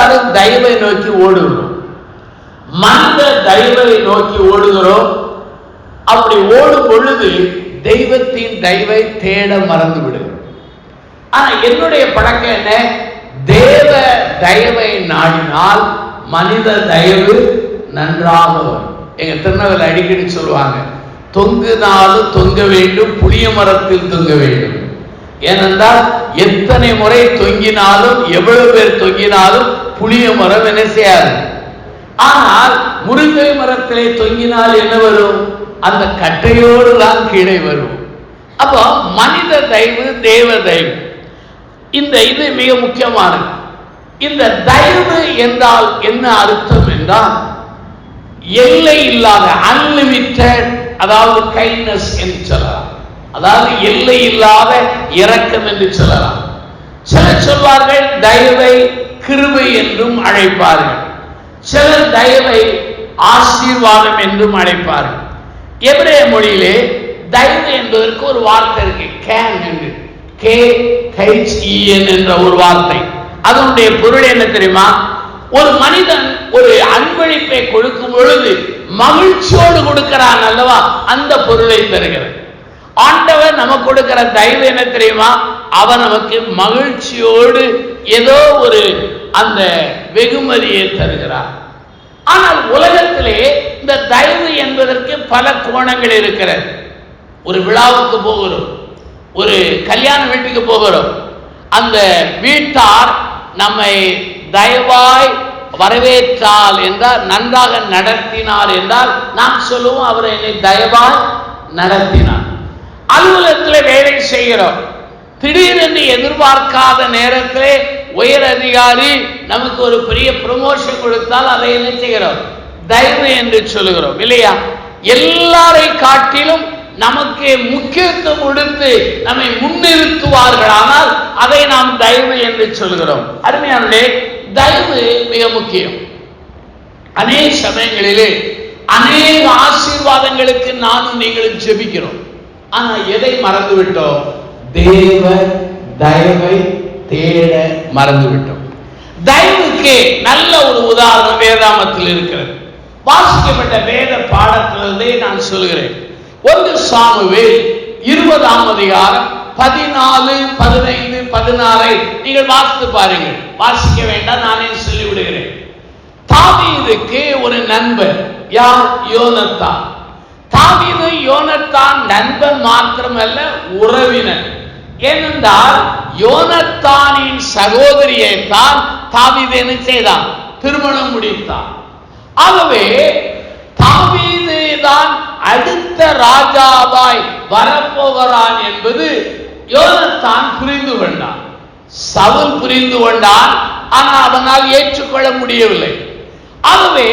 எல்லாரும் தயவை நோக்கி ஓடுகிறோம், மனித தயவை நோக்கி ஓடுகிறோம். அப்படி ஓடும் பொழுது தெய்வத்தின் தயவை தேட மறந்து விடுகிறோம். ஆனா என்னுடைய பழக்கம் என்ன, தேவ தயவை நாடினால் மனித தயவு நன்றாக வரும். எங்க திருநெல்வேலியில் அடிக்கடி சொல்லுவாங்க, தொங்குனாலும் தொங்க வேண்டும், புளிய மரத்தில் தொங்க வேண்டும். ஏனென்றால் எத்தனை முறை தொங்கினாலும் எவ்வளவு பேர் தொங்கினாலும் புளிய மரம் என்ன செய்யாது. ஆனால் முருங்கை மரத்திலே தொங்கினால் என்ன வரும், அந்த கட்டையோடு தான் கீழே வரும். அப்போ மனித தயவு தேவ தயவு, இந்த இது மிக முக்கியமானது. இந்த தயவு என்றால் என்ன அர்த்தம் என்றால் எல்லை இல்லாத, அன்லிமிட்டட், அதாவது கைண்ட்னஸ் என்று சொல்லலாம், அதாவது எல்லை இல்லாத இரக்கம் என்று சொல்லலாம். சிலர் சொல்வார்கள் தயவை கிருபை என்றும் அழைப்பார்கள், சிலர் தயவை ஆசீர்வாதம் என்றும் அழைப்பார்கள். எபிரேய மொழியிலே தயவு என்பதற்கு ஒரு வார்த்தை இருக்கு, கேன் என்று, KHEN என்ற ஒரு வார்த்தை. அதனுடைய பொருள் என்ன தெரியுமா, ஒரு மனிதன் ஒரு அன்பளிப்பை கொடுக்கும் பொழுது மகிழ்ச்சியோடு கொடுக்கிறான் அல்லவா, அந்த பொருளை தருகிறது. ஆண்டவர் நமக்கு கொடுக்கிற தயவு என்ன தெரியுமா, அவன் நமக்கு மகிழ்ச்சியோடு ஏதோ ஒரு அந்த வெகுமதியை தருகிறார். ஆனால் உலகத்திலே இந்த தயவு என்பதற்கு பல கோணங்கள் இருக்கிறது. ஒரு விழாவுக்கு போகிறோம், ஒரு கல்யாண வீட்டுக்கு போகிறோம், அந்த வீட்டார் நம்மை தயவாய் வரவேற்றால் என்றால், நன்றாக நடத்தினார் என்றால் நாம் சொல்லுவோம் அவர் என்னை தயவாய் நடத்தினார். அலுவலகத்தில் வேலை செய்கிறோம், திடீரென்று எதிர்பார்க்காத நேரத்திலே உயர் அதிகாரி நமக்கு ஒரு பெரிய ப்ரமோஷன் கொடுத்தால் அதை என்ன செய்கிறோம், தயவு என்று சொல்லுகிறோம் இல்லையா. எல்லாரை காட்டிலும் நமக்கு முக்கியத்துவம் கொடுத்து நம்மை முன்னிறுத்துவார்கள், ஆனால் அதை நாம் தயவு என்று சொல்கிறோம். அருமையானே, தயவு மிக முக்கியம். அநேக சமயங்களிலே அநேக ஆசீர்வாதங்களுக்கு நானும் நீங்களும் ஜெபிக்கிறோம், ஆனா எதை மறந்து விட்டோம், தேவ தயவை தேட மறந்து விட்டோம். தயவுக்கு நல்ல ஒரு உதாரணம் வேதாமத்தில் இருக்கிறது. வாசிக்கப்பட்ட வேத பாடத்திலிருந்தே நான் சொல்கிறேன். 1 சாமுவேல் 20ஆம் அதிகாரம் 14, 15, 16 நீங்கள் வாசித்து பாருங்கள். வாசிக்க வேண்டாம், நானே சொல்லிவிடுகிறேன். தாவீதுக்கு ஒரு நண்பன், யார், யோனத்தான். தாவீது யோனத்தான் நண்பன் மாத்திரமல்ல, உறவினர். ஏனென்றால் யோனத்தானின் சகோதரியை தான் தாவீது என்ன செய்தான், திருமணம் முடித்தான். ஆகவே தாவீது தான் அடுத்த ராஜாவாய் வரப்போகிறான் என்பது யோனத்தான் புரிந்து கொண்டான். சவுல் புரிந்து கொண்டான், ஆனால் அவனால் ஏற்றுக்கொள்ள முடியவில்லை. ஆகவே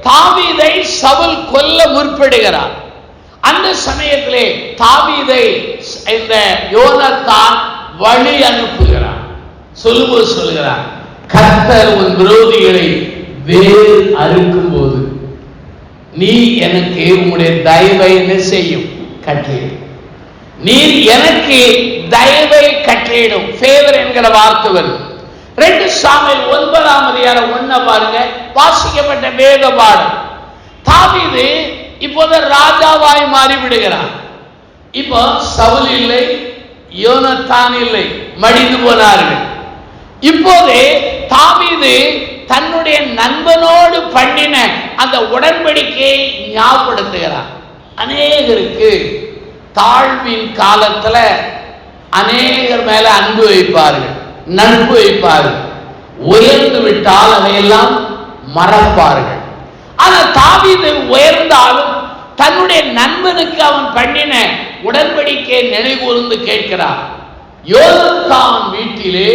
தாவீதை சவுல் கொல்ல முற்படுகிறார். அந்த சமயத்திலே தாவீதை இந்த யோனத்தான் வழி அனுப்புகிறார். சொல்லுகிறார், கர்த்தர் உன் விரோதிகளை வேறு அறுக்கும் போது நீ எனக்கு உங்களுடைய தயவை என்ன செய்யும், கட்டளையிடும். நீர் எனக்கு தயவை கட்டளையிடும். ஃபேவர் என்கிற வார்த்தை வருது. 2 சாமுவேல் 9ஆம் அதிகாரம் 1 பாருங்க. வாசிக்கப்பட்ட வேத பாடம். தாவீது இப்போது ராஜாவாய் மாறி விடுகிறார். இப்போ சவுல் இல்லை, யோனத்தான் இல்லை, மடிந்து போனார்கள். இப்போதே தாவீது தன்னுடைய நண்பனோடு பண்ணின அந்த உடன்படிக்கையை ஞாபகப்படுத்துகிறார். அநேகருக்கு தாழ்வின் காலத்துல அநேகர் மேல அன்பு வைப்பார்கள், நட்பு வைப்பார்கள். உயர்ந்து விட்டால் அதையெல்லாம் மறப்பார்கள். ஆனால் தாவீது உயர்ந்தாலும் தன்னுடைய நண்பனுக்கு அவன் பண்ணின உடன்படிக்கையை நினைவுகூர்ந்து கேட்கிறார், யோனத்தான் வீட்டிலே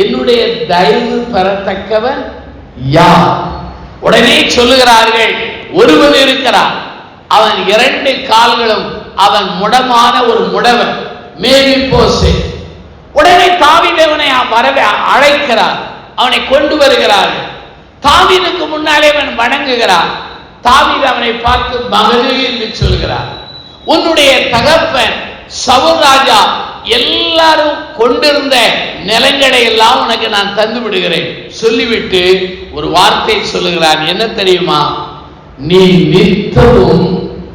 என்னுடைய தயவு பெறத்தக்கவன் யார்? உடனே சொல்லுகிறார்கள், ஒருவன் இருக்கிறான், அவன் 2 கால்களும் அவன் முடமான ஒரு முடவன், மேவிபோசேத். உடனே தாவீது அவனை அழைக்கிறார், அவனை கொண்டு வருகிறார்கள். தாவீதுக்கு முன்னாலே அவன் வணங்குகிறார். தாவீது அவனை பார்த்து மகனே என்று சொல்கிறார், உன்னுடைய தகப்பன் சவுல் ராஜா எல்லாரும் கொண்டிருந்த நிலங்களை எல்லாம் உனக்கு நான் தந்து விடுகிறேன், சொல்லிவிட்டு ஒரு வார்த்தை சொல்லுகிறார். என்ன தெரியுமா? நீ நித்தமும்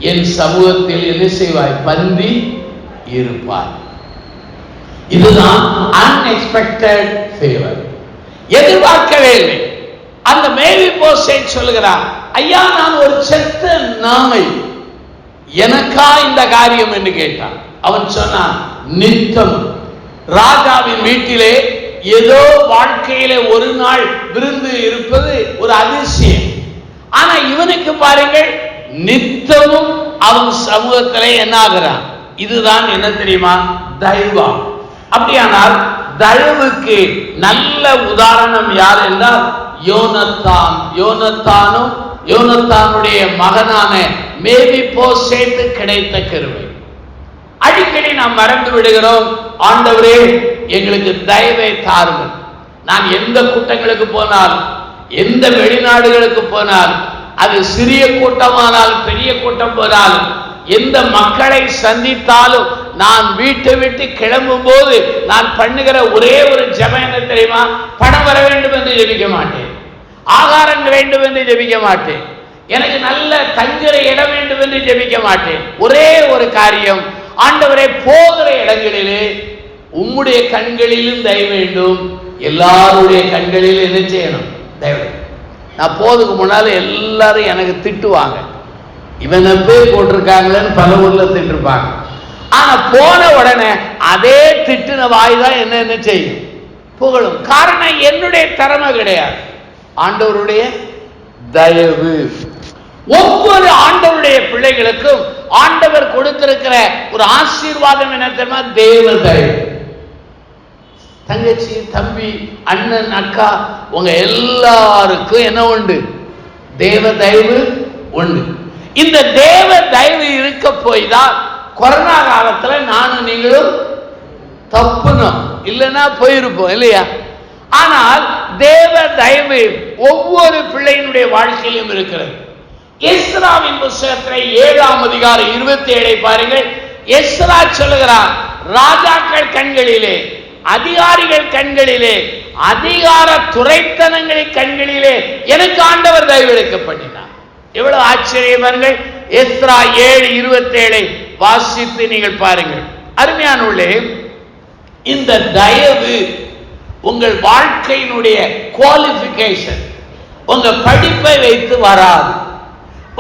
என் சமூகத்தில் என்ன செய்வாய்? பந்தி இருப்பாய். இதுதான் அன்எக்ஸ்பெக்டட் ஃபேவர். எதிர்பார்க்கவே இல்லை. அந்த மேவிபோசேத் சொல்லுகிறார், ஐயா நான் ஒரு செத்த நாமை, எனக்கா இந்த காரியம் என்று கேட்டான். அவன் சொன்னான், நித்தம் ராஜாவின் வீட்டிலே ஏதோ வாழ்க்கையிலே ஒரு நாள் விருந்து இருப்பது ஒரு அதிசயம். ஆனா இவனுக்கு பாருங்கள், நித்தமும் அவன் சமூகத்திலே என்ன ஆகிறான்? இதுதான் என்ன தெரியுமா? தயவம். அப்படியானால் தயவுக்கு நல்ல உதாரணம் யார் என்றால் யோனத்தான். யோனத்தானுடைய மகனான மேவிபோசேத்து கிடைத்த கிருபை. அடிக்கடி நாம் மறந்து விடுகிறோம், ஆண்டவரே எங்களுக்கு தயவை தாருங்கள். நான் எந்த கூட்டங்களுக்கு போனால், எந்த வெளிநாடுகளுக்கு போனால், அது சிறிய கூட்டமானால் பெரிய கூட்டம் போனால், எந்த மக்களை சந்தித்தாலும் நான் வீட்டை விட்டு கிளம்பும் போது நான் பண்ணுகிற ஒரே ஒரு ஜெபம் என்ன தெரியுமா? பணம் வர வேண்டும் என்று ஜெபிக்க மாட்டேன், ஆகாரம் வேண்டும் என்று ஜெபிக்க மாட்டேன், எனக்கு நல்ல தங்குற இடம் வேண்டும் என்று ஜெபிக்க மாட்டேன். ஒரே ஒரு காரியம், ஆண்டவரே போகிற இடங்களிலே உம்முடைய கண்களிலும் தயவு வேண்டும், எல்லாருடைய கண்களிலும் என்ன செய்யணும்? தயவு. நான் போதுக்கு முன்னால எல்லாரும் எனக்கு திட்டுவாங்க, இவனை பேர் போட்டிருக்காங்களேன்னு பல ஊர்ல திட்டிருப்பாங்க. ஆனா போன உடனே அதே திட்டுன வாய் தான் என்ன செய்யும்? புகழும். காரணம் என்னுடைய திறமை கிடையாது, ஆண்டவருடைய தயவு. ஒவ்வொரு ஆண்டவருடைய பிள்ளைகளுக்கும் ஆண்டவர் கொடுத்திருக்கிற ஒரு ஆசீர்வாதம் என்ன தெரியுமா? தேவ தயவு. தங்கச்சி, தம்பி, அண்ணன், அக்கா, உங்க எல்லாருக்கும் என்ன உண்டு? தேவ தயவு உண்டு. இந்த தேவ தயவு இருக்க போய் தான் கொரோனா காலத்துல நானும் நீங்களும் தப்புனோம், இல்லைன்னா போயிருப்போம் இல்லையா? ஆனால் தேவ தயவு ஒவ்வொரு பிள்ளையினுடைய வாழ்க்கையிலும் இருக்கிறது. எஸ்ராவின் புத்தகத்தில் 7ஆம் அதிகாரம் 27 பாருங்கள். எஸ்ரா சொல்லுகிறார், ராஜாக்கள் கண்களிலே, அதிகாரிகள் கண்களிலே, அதிகார துரைத்தனங்களின் கண்களிலே எனக்கு ஆண்டவர் தயவு எடுக்கப்பட்டார். எவ்வளவு ஆச்சரியமார்கள்! எஸ்ரா 7:27 வாசித்து நீங்கள் பாருங்கள். அருமையானவர்களே, இந்த தயவு உங்கள் வாழ்க்கையினுடைய குவாலிஃபிகேஷன், உங்க படிப்பை வைத்து வராது,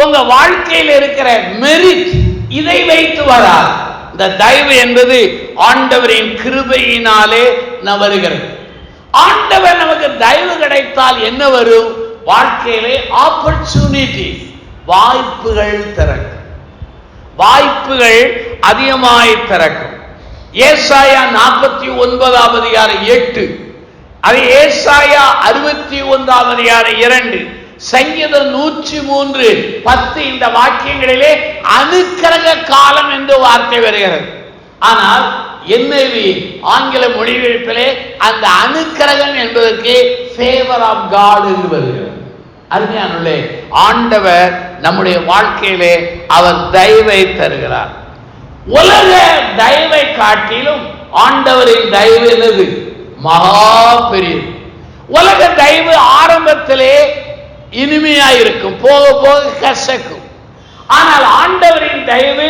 உங்க வாழ்க்கையில் இருக்கிற மெரிட் இதை வைத்து வராது. இந்த தயவு என்பது ஆண்டவரின் கிருபையினாலே வருகிறது. ஆண்டவர் நமக்கு தயவு கிடைத்தால் என்ன வரும்? வாழ்க்கையிலே ஆப்பர்ச்சுனிட்டி, வாய்ப்புகள் திறக்கும், வாய்ப்புகள் அதிகமாய் திறக்கும். ஏசாயா 49ஆம் அதிகாரம் 8, அது ஏசாயா 61ஆம் அதிகாரம் 2, சங்கீதம் 103:10 இந்த வாக்கியங்களிலே அனுக்கிரக காலம் என்று வார்த்தை வருகிறது. ஆனால் NIV ஆங்கில மொழிபெயர்ப்பிலே அந்த அனுக்கிரகம் என்பதற்கு ஃபேவர் ஆஃப் காட் என்று வருகிறது. அருமையானவர்களே, ஆண்டவர் நம்முடைய வாழ்க்கையிலே அவர் தயவை தருகிறார். உலக தயவை காட்டிலும் ஆண்டவரின் தயவு என்னது? மகா பெரியது. உலக தயவு ஆரம்பத்திலே இனிமையாயிருக்கும், போக போக கசக்கும். ஆனால் ஆண்டவரின் தயவு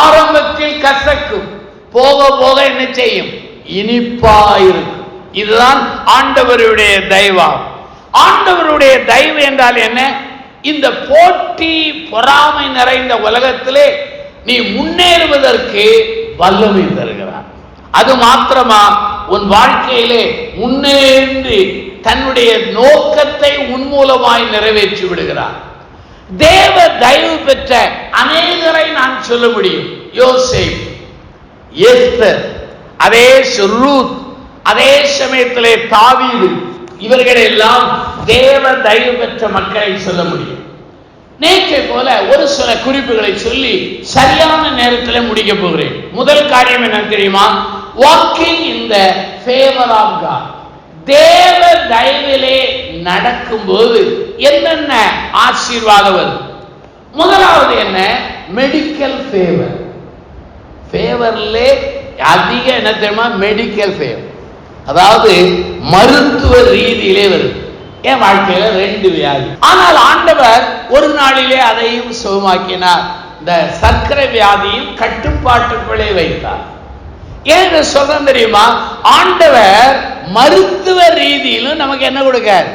ஆரம்பத்தில் கசக்கும், போக போக என்ன செய்யும்? இனிப்பாயிருக்கும். இதுதான் ஆண்டவருடைய தயவம். ஆண்டவருடைய தயவு என்றால் என்ன? இந்த போட்டி பொறாமை நிறைந்த உலகத்திலே நீ முன்னேறுவதற்கு வல்லமை தருகிறார். அது மாத்திரமா, உன் வாழ்க்கையிலே முன்னேறி தன்னுடைய நோக்கத்தை உன் மூலமாய் நிறைவேற்றி விடுகிறார். தேவ தயவு பெற்ற அநேகரை நான் சொல்ல முடியும். யோசேப், எஸ்தர், அதே ரூத், அதே சமயத்திலே தாவீது, இவர்கள் எல்லாம் தேவ தயவு பெற்ற மக்களை சொல்ல முடியும். நேற்றை போல ஒரு சில குறிப்புகளை சொல்லி சரியான நேரத்தில் முடிக்க போகிறேன். முதல் காரியம் என்ன தெரியுமா? Walking in the favour of God. தேவ தயவிலே நடக்கும்போது என்னென்ன ஆசீர்வாதம் வரும்? முதலாவது என்ன? Medical favour. ஃபேவர்லே அதிக என்ன தெரியுமா? மெடிக்கல் ஃபேவர், அதாவது மருத்துவ ரீதியிலே வரும். என் வாழ்க்கையில 2 வியாதி. ஆனால் ஆண்டவர் ஒரு நாளிலே அதையும் சுகமாக்கினார். இந்த சர்க்கரை வியாதியும் கட்டுப்பாட்டுக்குள்ளே வைத்தார். ஏன் சொல்றேன் தெரியுமா? ஆண்டவர் மருத்துவ ரீதியிலும் நமக்கு என்ன கொடுக்கார்?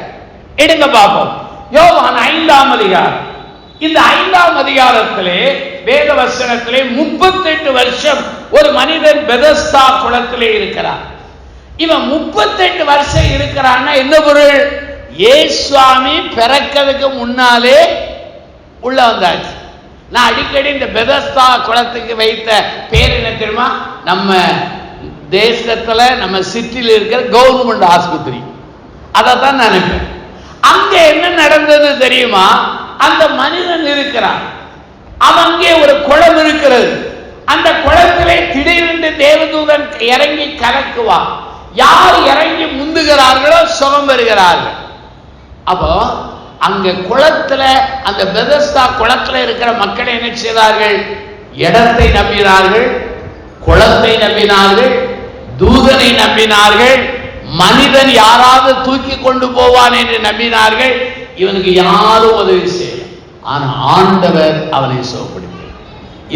எடுங்க பார்ப்போம். யோவான் 5ஆம் அதிகாரம். இந்த 5ஆம் அதிகாரத்திலே வேத வசனத்திலே 38 வருஷம் ஒரு மனிதன் பெதஸ்தா குளத்திலே இருக்கிறார். இவன் 38 வருஷம் இருக்கிறான்னா என்ன பொருள்? இயேசுவாமி பிறக்கிறதுக்கு முன்னாலே உள்ள வந்தாச்சு. நான் அடிக்கடி இந்த பெதஸ்தா குளத்துக்கு வைத்த பேர் என்ன தெரியுமா? நம்ம தேசத்துல நம்ம சிட்டியில் இருக்கிற கவர்மெண்ட் ஆஸ்பத்திரி. அதைத்தான் நினைப்பேன். அங்க என்ன நடந்தது தெரியுமா? அந்த மனிதன் இருக்கிறான், அங்கே ஒரு குளம் இருக்கிறது. அந்த குளத்திலே திடீரென்று தேவதூதன் இறங்கி கலக்குவான். யார் இறங்கி முந்துகிறார்களோ சுகம் பெறுகிறார்கள். அப்போ அங்க குளத்துல, அந்த பெதஸ்தா குளத்துல இருக்கிற மக்கள் என்ன செய்தார்கள்? இடத்தை நம்பினார்கள், குளத்தை நம்பினார்கள், தூதனை நம்பினார்கள், மனிதன் யாராவது தூக்கி கொண்டு போவான் என்று நம்பினார்கள். இவனுக்கு யாரும் உதவி செய்யல. ஆனா ஆண்டவர் அவனை சுகப்படுத்தி.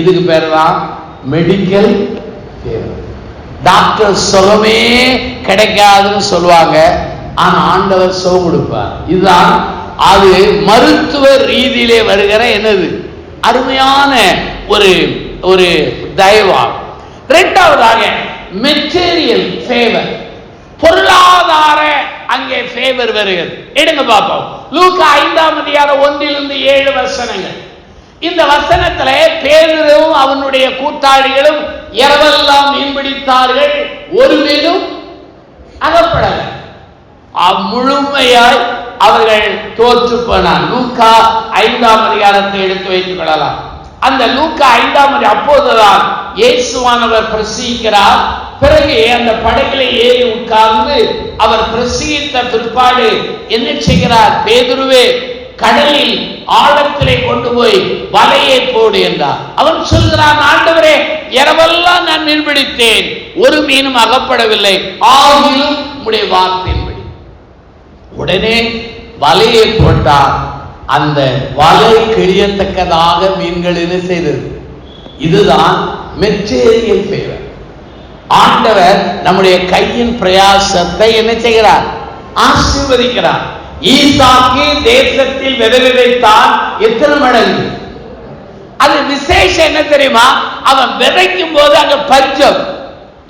இதுக்கு பேர் தான் மெடிக்கல் ஃபேவர். டாக்டர் சுகமே கிடைக்காதுன்னு சொல்லுவாங்க, ஆனா ஆண்டவர் சுகம் கொடுப்பார். இதுதான் அது மருத்துவ ரீதியிலே வருகிற என்னது அருமையான ஒரு ஒரு தயவாகும். இரண்டாவதாக மெட்டீரியல் ஃபேவர், பொருளாதார அங்கே ஃபேவர் வருகிறது. எடுங்க பார்ப்போம். லூக்கா 5ஆம் அதிகாரம் 1-7 வசனங்கள். இந்த வசனத்திலே பேதுருவும் அவனுடைய கூட்டாளிகளும் இரவெல்லாம் மீன் பிடித்தார்கள், ஒரு மீனும் அகப்படலை. முழுமையாய் அவர்கள் தோற்று போனார். லூக்கா 5ஆம் அதிகாரத்தை எடுத்து வைத்துக் கொள்ளலாம். அந்த லூக்கா 5ஆம் அதிகாரம் அப்போதுதான் இயேசுவானவர் பிரசங்கிக்கிறார். பிறகு அந்த படகிலே ஏறி உட்கார்ந்து அவர் பிரசங்கித்த பிற்பாடு என்ன செய்கிறார்? பேதுருவே, கடலில் ஆழத்திலே கொண்டு போய் வலையை போடு என்றார். அவன் சொல்கிறான், ஆண்டவரே, இரவெல்லாம் நான் மீன் பிடித்தேன், ஒரு மீனும் அகப்படவில்லை, ஆகிலும் உம்முடைய வார்த்தையின்படி. உடனே வலையை போட்டார். அந்த வலை கிழியத்தக்கதாக மீன்கள் என்ன செய்தது? இதுதான் மெட்டீரியல் ஃபேவர். ஆண்டவர் நம்முடைய கையின் பிரயாசத்தை என்ன செய்கிறார்? ஆசீர்வதிக்கிறார். ஈசாக்கு தேசத்தில் விதைத்தான், எத்தனை மடங்கு? அது விசேஷம் என்ன தெரியுமா? அவன் விதைக்கும் போது அங்க பஞ்சம்,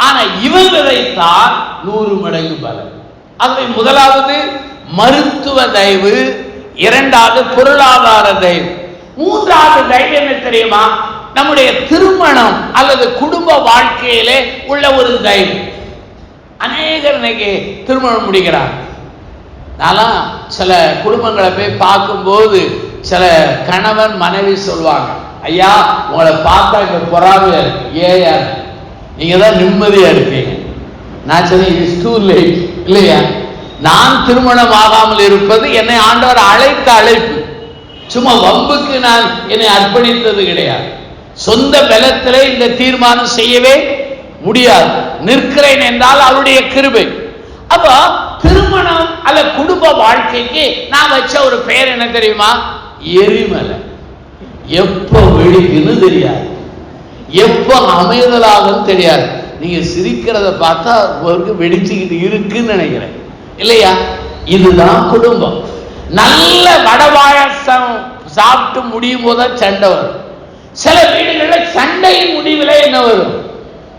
ஆனா இவன் விதைத்தான் 100 மடங்கு பலன். அது முதலாவது மருத்துவ தயவு, இரண்டாவது பொருளாதார தயவு, மூன்றாவது தயவு என்ன தெரியுமா? நம்முடைய திருமணம் அல்லது குடும்ப வாழ்க்கையிலே உள்ள ஒரு தயவு. அநேகர் இன்னைக்கு திருமணம் முடிக்கிறார். நான் சில குடும்பங்களை போய் பார்க்கும்போது சில கணவன் மனைவி சொல்லுவாங்க, ஐயா உங்களை பார்த்தா இங்க பொறாமையா இருக்கு, ஏயா நீங்க தான் நிம்மதியா இருக்கீங்க. நான் சொன்னேன், இட்ஸ் டூ லேட் இல்லையா? நான் திருமணம் ஆகாமல் இருப்பது என்னை ஆண்டவர் அழைத்த அழைப்பு. சும்மா வம்புக்கு நான் என்னை அர்ப்பணித்தது கிடையாது. சொந்த பலத்திலே இந்த தீர்மானம் செய்யவே முடியாது. நிற்கிறேன் என்றால் அவருடைய கிருபை. அப்ப திருமணம் அல்ல குடும்ப வாழ்க்கைக்கு நான் வச்ச ஒரு பெயர் என்ன தெரியுமா? எரிமலை. எப்ப வெடிக்குன்னு தெரியாது, எப்ப அமைதலாகும் தெரியாது. நீங்க சிரிக்கிறத பார்த்தா ஒரு வெடிச்சுக்கிட்டு இருக்குன்னு நினைக்கிறேன் இல்லையா? இதுதான் குடும்பம். நல்ல வடபாயசம் சாப்பிட்டு முடியும் போது சண்டை வரும். சில வீடுகளில் சண்டையின் முடிவில் என்ன வரும்?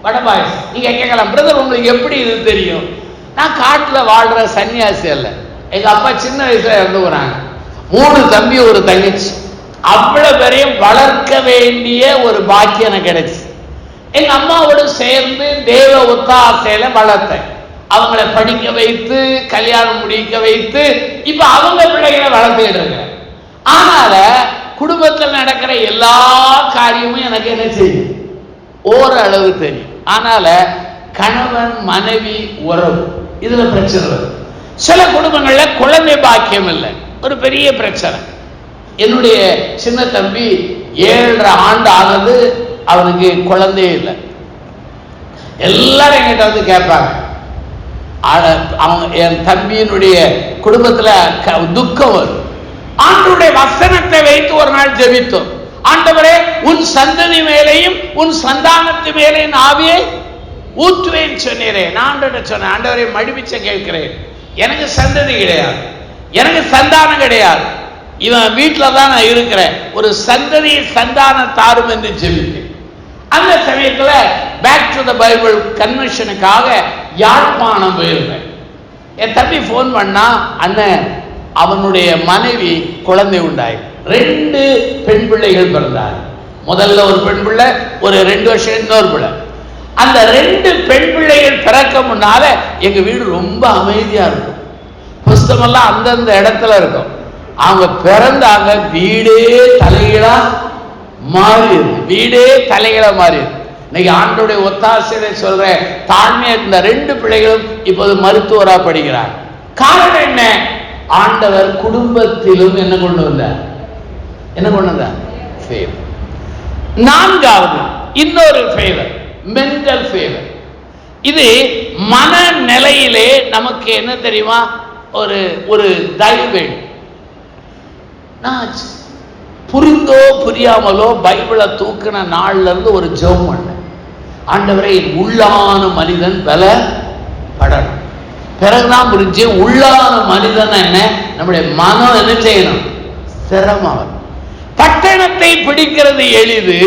வடபாயசம். நீங்க கேட்கலாம், பிரதர் உங்களுக்கு எப்படி இது தெரியும்? நான் காட்டுல வாழ்ற சன்னியாசி அல்ல. எங்க அப்பா சின்ன வயசுல இறந்து போறாங்க. 3 தம்பி ஒரு தங்கச்சி. அவ்வளவு பேரையும் வளர்க்க வேண்டிய ஒரு பாக்கியம் எனக்கு கிடைச்சு. எங்க அம்மாவோடு சேர்ந்து தேவ ஒத்தாசையில வளர்த்தேன். அவங்களை படிக்க வைத்து கல்யாணம் முடிக்க வைத்து இப்ப அவங்க பிள்ளைகளை வளர்த்துக்கிட்டு இருக்கேன். ஆனால குடும்பத்தில் நடக்கிற எல்லா காரியமும் எனக்கு என்ன செய்யும்? ஓரளவு தெரியும். ஆனால கணவன் மனைவி உறவு இதுல பிரச்சனை வரும். சில குடும்பங்கள்ல குழந்தை பாக்கியம் இல்லை, ஒரு பெரிய பிரச்சனை. என்னுடைய சின்ன தம்பி 7.5 ஆண்டு ஆனது, அவனுக்கு குழந்தையே இல்லை. எல்லாரும் என்கிட்ட வந்து கேட்பாங்க, என் தம்பியினுடைய குடும்பத்துல துக்கம் வரும். ஆண்டவருடைய வசனத்தை வைத்து ஒரு நாள் ஜெபித்தோம். ஆண்டவரே, உன் சந்ததி மேலேயும் உன் சந்தானத்து மேலே ஆவியை ஊற்றுவேன் சொன்னீரே. நான் ஆண்டவர்கிட்ட சொன்னேன், ஆண்டவரை மடிபிச்ச கேட்கிறேன், எனக்கு சந்ததி கிடையாது, எனக்கு சந்தானம் கிடையாது, இவன் வீட்டில் தான் நான் இருக்கிறேன், ஒரு சந்ததி சந்தானம் தாரும் என்று ஜெபித்தேன். அந்த சமயத்தில் பேக் டு த பைபிள் கன்வென்ஷனுக்காக யாழ்ப்பாணம் போயிருந்தேன். என் தம்பி போன் பண்ணா, அண்ணன் அவனுடைய மனைவி குழந்தை உண்டாய், 2 பெண் பிள்ளைகள் பிறந்தார். முதல்ல ஒரு பெண் பிள்ளை, ஒரு 2 வருஷம் இன்னொரு பிள்ளை. அந்த 2 பெண் பிள்ளைகள் பிறக்க முன்னால எங்க வீடு ரொம்ப அமைதியா இருக்கும். புஸ்தமெல்லாம் அந்தந்த இடத்துல இருக்கும். அவங்க பிறந்தாங்க, வீடே தலைகீழா மாறிடுது, வீடே தலைகீழா மாறிடுது. இன்னைக்கு ஆண்டோடைய ஒத்தாசையை சொல்றேன், தாழ்மையா இந்த 2 பிள்ளைகளும் இப்போது மருத்துவரா படிக்கிறார். காரணம் என்ன? ஆண்டவர் குடும்பத்திலும் என்ன கொண்டு வந்தார்? என்ன கொண்டு வந்தார்? ஃபேவர். 4வது இன்னொரு ஃபேவர், மென்டல் ஃபேவர். இது மனநிலையிலே நமக்கு என்ன தெரியுமா? ஒரு தயவு. நான் புரிந்தோ புரியாமலோ பைபிளை தூக்கின நாள்ல இருந்து ஒரு ஜெபம் பண்ணேன். ஆண்டவரை, உள்ளான மனிதன் பலப்படணும். பிறகுதான் புரிஞ்சு உள்ளான மனிதன் என்ன, நம்முடைய மனம் என்ன செய்யணும்? சிரமம். பட்டணத்தை பிடிக்கிறது எளிது,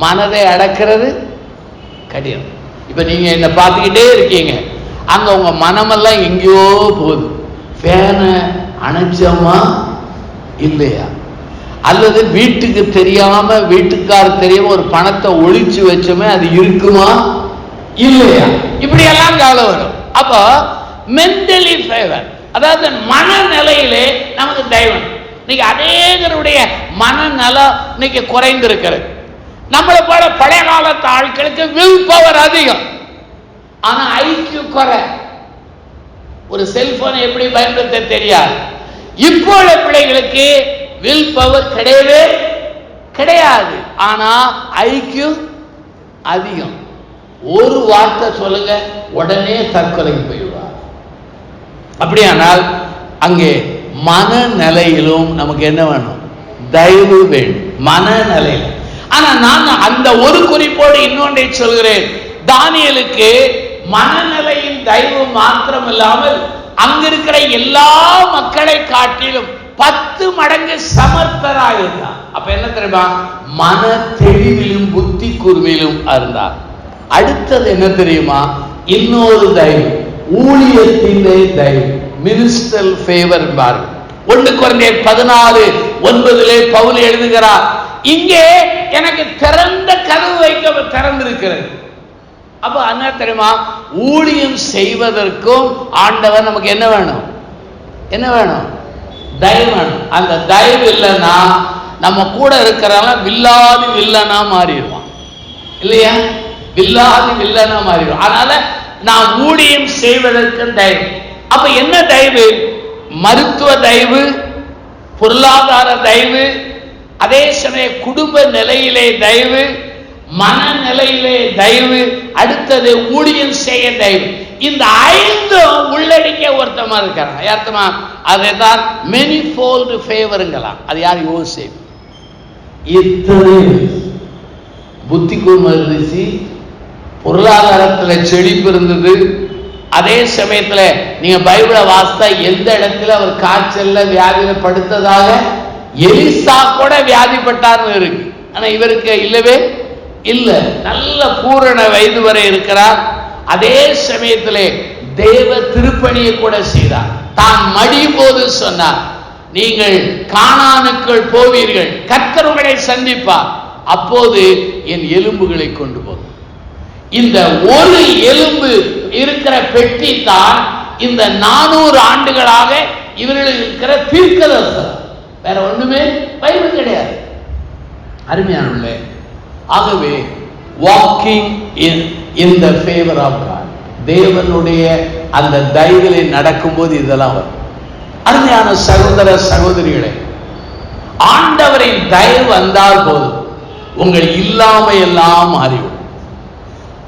மனதை அடக்கிறது கடினம். இப்ப நீங்க என்ன பார்த்துக்கிட்டே இருக்கீங்க, அங்க உங்க மனமெல்லாம் எங்கேயோ போகுது. ஃபேனை அணைச்சோமா இல்லையா? அல்லது வீட்டுக்கு தெரியாம, வீட்டுக்காரர் தெரியாம ஒரு பணத்தை ஒளிச்சு வச்சோமே, அது இருக்குமா இல்லையா? இப்படி எல்லாம் கால வரும். அப்போ மென்டலி ஃபேவர், அதாவது மனநிலையிலே நமக்கு தெய்வம். இன்னைக்கு அநேகருடைய மனநலம் இன்னைக்கு குறைந்திருக்கிறது. நம்மளை போல பழைய காலத்து ஆட்களுக்கு வில் பவர் அதிகம், ஆனா ஐக்கியூ குறை. ஒரு செல்போனை எப்படி பயன்படுத்த தெரியாது. இப்போ உள்ள பிள்ளைகளுக்கு வில் பவர் கிடையவே கிடையாது, ஆனா ஐக்கியூ அதிகம். ஒரு வார்த்தை சொல்லுங்க, உடனே தற்கொலைக்கு போயிடுவார். அப்படியானால் அங்கே மனநிலையிலும் நமக்கு என்ன வேணும்? தயவு வேண்டும், மனநிலையில. ஆனா நான் அந்த ஒரு குறிப்போடு இன்னொன்றை சொல்கிறேன். தானியேலுக்கு மனநிலையின் தயவு மாத்திரம் இல்லாமல் அங்கிருக்கிற எல்லா மக்களை காட்டிலும் 10 மடங்கு சமர்த்தராக இருந்தார். அப்ப என்ன தெரியுமா? மன தெளிவிலும் புத்தி கூர்மையிலும் இருந்தார். அடுத்தது என்ன தெரியுமா? இன்னொரு தயவு, ஊழியத்திலே தயவு, மினிஸ்டல் ஃபேவர் பாருங்க. 1 கொரிந்தியர் 14:9 பவுல் எழுதுகிறார், இங்கே எனக்கு திறந்த கதவு வைக்க திறந்திருக்கிறது. அப்ப என்ன தெரியுமா? ஊழியம் செய்வதற்கும் ஆண்டவர் நமக்கு என்ன வேணும்? என்ன வேணும்? தயவு வேணும். அந்த தயவு இல்லைன்னா நம்ம கூட இருக்கிறவங்க வில்லாதி வில்லனா மாறிடுவான், இல்லையா? வில்லாதி வில்லனா மாறிடுவான். அதனால நான் ஊழியம் செய்வதற்கு தயவு. அப்ப என்ன தயவு? மருத்துவ தயவு, பொருளாதார தயவு, அதே சமயம் குடும்ப நிலையிலே தயவு, மனநிலையிலே தயவு, அடுத்தது ஊழியம் செய்ய தயவு. இந்த 5 உள்ளடக்கிய ஒருத்தமா இருக்கிறாங்க. அர்த்தமா? அதைதான் மெனிஃபோல்டு ஃபேவருங்களாம். அது யார்? யோசேப்பு. இத்தனை புத்தி கூர்மை இருந்துச்சு, பொருளாதாரத்தில் செழிப்பு இருந்தது. அதே சமயத்துல நீங்க பைபிளை வாசித்தா எந்த இடத்துல அவர் காய்ச்சல்ல வியாதியில படுத்ததாக, எலிசா கூட வியாதிப்பட்டார்னு இருக்கு. ஆனா இவருக்கு இல்லவே இல்லை, நல்ல பூரண வயது வரை இருக்கிறார். அதே சமயத்திலே தேவ திருப்பணியை கூட செய்தார். தான் மடியும் போது சொன்னார், நீங்கள் கானானுக்குள் போவீர்கள், கர்த்தர் உங்களை சந்திப்பார், அப்போது என் எலும்புகளை கொண்டு போகும். இந்த ஒரு எலும்பு இருக்கிற பெட்டி தான் இந்த 400 ஆண்டுகளாக இவர்களுக்கு இருக்கிற தீர்க்கதரிசனம். வேற ஒண்ணுமே பைபிள் கிடையாது. அருமையானவர்களே, ஆகவே walking in the favour of God, தேவனுடைய அந்த தயவிலே நடக்கும்போது இதெல்லாம் வரும். அருமையான சகோதர சகோதரிகளே, ஆண்டவரின் தயவு வந்தால் போதும் உங்கள் இல்லாமை எல்லாம் மாறிவிடும்.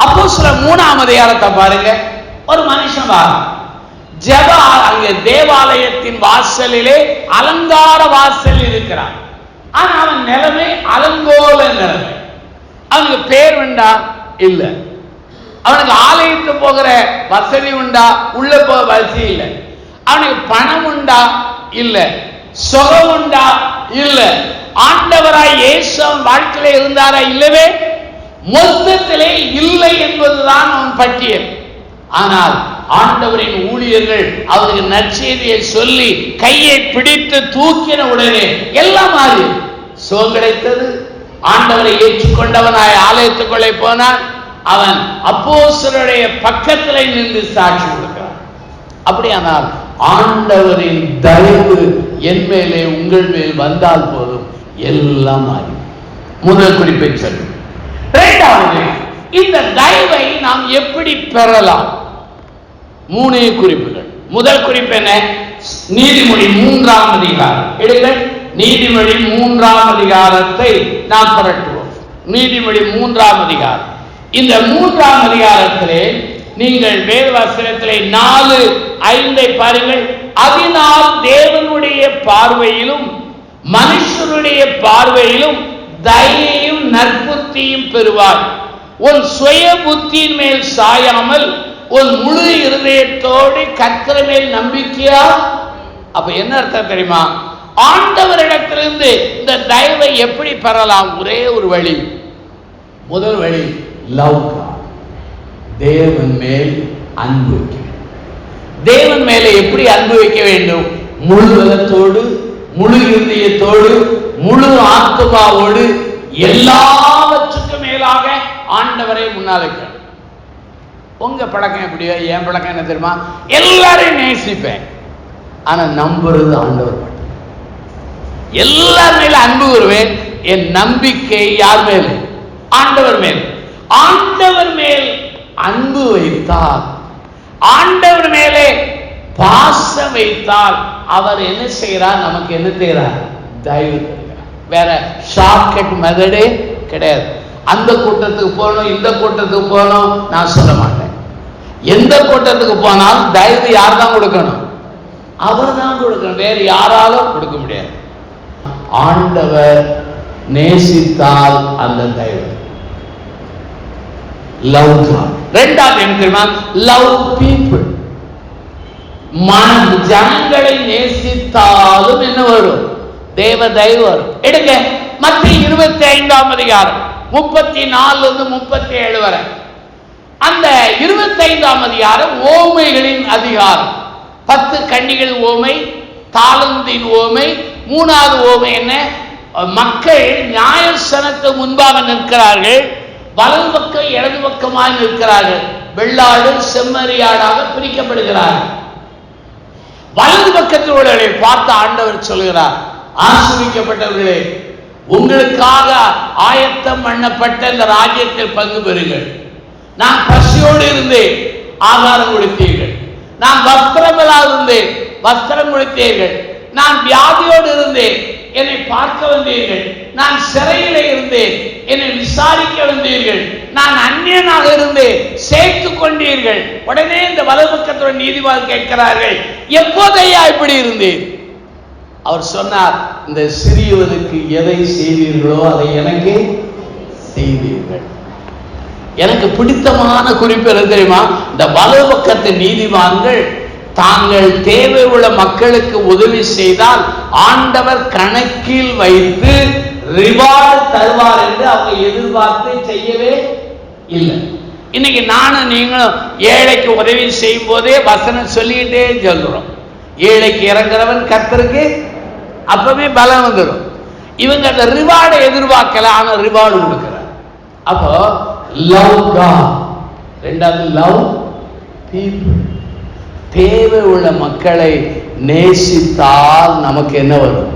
அப்போஸ்தலர் 3ஆம் அதிகாரத்தை பாருங்க, ஒரு மனுஷன் ஜெப அங்கே தேவாலயத்தின் வாசலிலே அலங்கார வாசல் இருக்கிறான். ஆனா அவன் நிலைமை அலங்கோல நிலைமை. அவனுக்கு பேர் உண்டா? இல்ல. அவனுக்கு ஆலயத்து போகிற வசதி உண்டா? உள்ள போக வசதி இல்லை. அவனுக்கு பணம் உண்டா? இல்ல. சுகம் உண்டா? இல்ல. ஆண்டவராய் இயேசு அவன் வாழ்க்கையில இருந்தாரா? இல்லவே. மொத்தத்திலே இல்லை என்பதுதான் அவன் பட்டியல். ஆனால் ஆண்டவரின் ஊழியர்கள் அவருக்கு நற்செய்தியை சொல்லி கையை பிடித்து தூக்கின உடனே எல்லாம் மாறி சுகம் கிடைத்தது. ஆண்டவரை ஏற்றுக்கொண்டவனாய் ஆலயத்துக்குள்ளே போனான். அவன் அப்போஸ்தலருடைய பக்கத்திலே நின்று சாட்சி கொடுக்கிறான். அப்படியானால் ஆண்டவரின் தயவு என் மேலே உங்கள் மேல் வந்தால் போதும், எல்லாம் மாறி. முதல் குறிப்பை சொல்லு. இரண்டாவது, இந்த தயவை நாம் எப்படி பெறலாம்? 3 குறிப்புகள். முதல் குறிப்பு என்ன? நீதிமொழி 3ஆம் அதிகாரம். எடுங்கள், நீதிமொழி 3ஆம் அதிகாரத்தை நாம் புரட்டுவோம். நீதிமொழி 3ஆம் அதிகாரம். இந்த 3ஆம் அதிகாரத்திலே நீங்கள் வேதவசனத்திலே 4:5 பாருங்கள். அதனால் தேவனுடைய பார்வையிலும் மனுஷருடைய பார்வையிலும் தயையும் நற்புத்தியும் பெறுவார். உன் சுய புத்தியின் மேல் சாயாமல் உன் முழு இருதயத்தோடு கர்த்தர் மேல் நம்பிக்கையா. அப்ப என்ன அர்த்தம் தெரியுமா? ஆண்டவரிடத்திலிருந்து இந்த தயவை எப்படி பெறலாம்? ஒரே ஒரு வழி. முதல் வழி லவ். தேவன் மேல் அன்பு வைக்க. தேவன் மேலே எப்படி அன்பு வைக்க வேண்டும்? முழு பலத்தோடு, முழு இருதயத்தோடு, முழு ஆத்மாவோடு, எல்லாவற்றுக்கும் மேலாக ஆண்டவரை முன்னால் வைக்கணும். உங்க பழக்கம் எப்படியோ, என் பழக்கம் என்ன தெரியுமா? எல்லாரையும் நேசிப்பேன், ஆனா நம்புறது ஆண்டவர் மட்டும். எல்லார் மேல அன்பு வருவேன். என் நம்பிக்கை யார் மேல? ஆண்டவர் மேல். ஆண்டவர் மேல் அன்பு வைத்தால், ஆண்டவர் மேலே பாசம் வைத்தால் அவர் என்ன செய்யறார்? நமக்கு என்ன செய்யறார்? தயவு தருகிறார். வேற ஷார்ட்கட் மெத்தடே கிடையாது. அந்த கூட்டத்துக்கு போகணும், இந்த கூட்டத்துக்கு போகணும் நான் சொல்ல மாட்டேன். எந்த கூட்டத்துக்கு போனாலும் தயவு யார் தான் கொடுக்கணும்? அவர் தான் கொடுக்கணும். வேற யாராலும் கொடுக்க முடியாது. ஆண்டவர் நேசித்தால் அந்த தயவு. Love God. இரண்டாவது என்ன தெரியுமா? Love people. மனம் ஜனங்களை நேசித்தாலும் என்ன வரும்? தேவ தயவு வரும். எடுங்க, மத்திய 25ஆம் அதிகாரம் 34 37 வரை. அந்த 25ஆம் அதிகாரம் ஓமைகளின் அதிகாரம். 10 கன்னிகள் ஓமை, தாளந்தின் ஓமை. 3வது ஓமை என்ன? மக்கள் நியாயஸ்தானத்து முன்பாக நிற்கிறார்கள். வலது பக்கம் இடது பக்கமாக நிற்கிறார்கள். வெள்ளாடு செம்மறியாடாக பிரிக்கப்படுகிறார்கள். வலது பக்கத்தில் உள்ளவர்களை பார்த்து ஆண்டவர் சொல்கிறார், ஆசீர்வதிக்கப்பட்டவர்களே, உங்களுக்காக ஆயத்தம் பண்ணப்பட்ட இந்த ராஜ்யத்தில் பங்கு பெறுங்கள். நான் பசியோடு இருந்தேன், ஆகாரம் கொடுத்தீர்கள். நான் வஸ்திரமில்லாது இருந்தேன், வஸ்திரம் கொடுத்தீர்கள். நான் வியாதியோடு இருந்தேன், என்னை பார்க்க வந்தீர்கள். நான் சிறையில் இருந்தேன், என்னை விசாரிக்க வந்தீர்கள். நான் அந்நியனாக இருந்தேன், சேர்த்து கொண்டீர்கள். உடனே இந்த வலது பக்கத்துடன் நீதிமான் கேட்கிறார்கள், எப்போதையா இப்படி இருந்தேன்? அவர் சொன்னார், இந்த சிறியவனுக்கு எதை செய்தீர்களோ அதை எனக்கு செய்தீர்கள். எனக்கு பிடித்தமான குறிப்பு என்ன தெரியுமா? இந்த வலது பக்கத்து நீதிமான்கள் தாங்கள் தேவை உள்ள மக்களுக்கு உதவி செய்தால் ஆண்டவர் கணக்கில் வைத்து ரிவார்டு தருவார் என்று அவங்க எதிர்பார்த்து செய்யவே இல்லை. இன்னைக்கு நானும் நீங்களும் ஏழைக்கு உதவி செய்யும் போதே வசனம் சொல்லிக்கிட்டே சொல்றோம், ஏழைக்கு இறங்குறவன் கர்த்தருக்கு அப்பவே பலம் வந்துடும். இவங்க அந்த ரிவார்டை எதிர்பார்க்கல, ஆனா ரிவார்டு கொடுக்கிறார். அப்போ லவ் காட். ரெண்டாவது லவ் பீப்புள். தேவை உள்ள மக்களை நேசித்தால் நமக்கு என்ன வரும்?